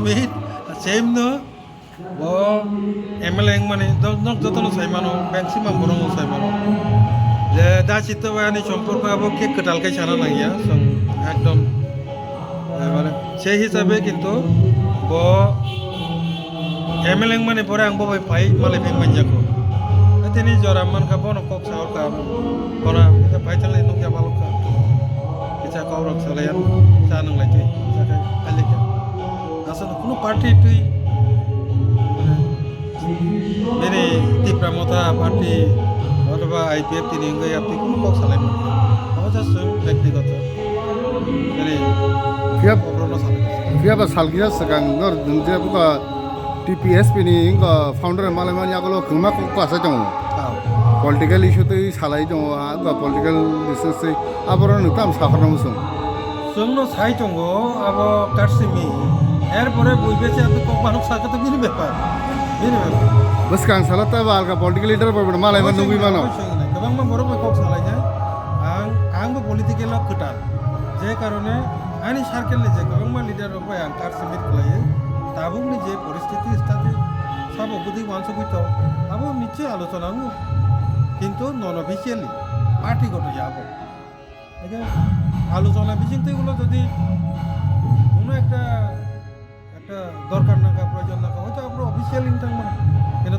mit same no bo MLA মানে যতন সাইমানো maximum বরং সাইমানো যে দা চিত্তবায়ানি সম্পর্ক আবো কে কটালকে ছাড়া নাইয়া একদম মানে সেই হিসাবে কিন্তু ব MLA মানে পরে আং ববাই ফাই মালে ফেং মানজাকো তিনি জরামান ka bono kok sahur ka kona kita paitale nung ya balok ka kita kaurok salayan sanang lai tui jaka alika asal kuno party tui mere tipramota party অথবা IPF তিনি ইংগে আপনি কোন cock সালাই মানে অবশ্য স্বয়ং ব্যক্তিগত মানে Fiap অগ্রণ সালাই fiap salgira sakang nor dunje buka TPS pini inga founder malaman yagalo kuma ko asa jong political issue te salai jong aga political business te abaron tam sakhana musung জন্য ছাই চঙ্গ আব কাটসিমি এরপরে বই বেঁচে আপনি কক মানুষ সাথে তো বিনি ব্যাপার bas kang salata ba alga political leader pa malaman nungui mano গোবাং মা বড় মই কক সালাই যায় আংবো পলিটিক্যাল কটাল যে কারণে আনি সার্কেলে যে গোবাং মা লিডার রবাই আং কাটসিমিত কলাই তাবুকনি যে পরিস্থিতি স্থাতে সব অবধি মাংস কইত আবো নিচে আলোচনা কিন্তু নন অফিসিয়ালি পার্টিগত যাব আলোচনা বিচিন্তে এগুলো যদি কোনো একটা দরকার না প্রয়োজন না হয়তো আমরা অফিসিয়াল ইন্টার মানে কিন্তু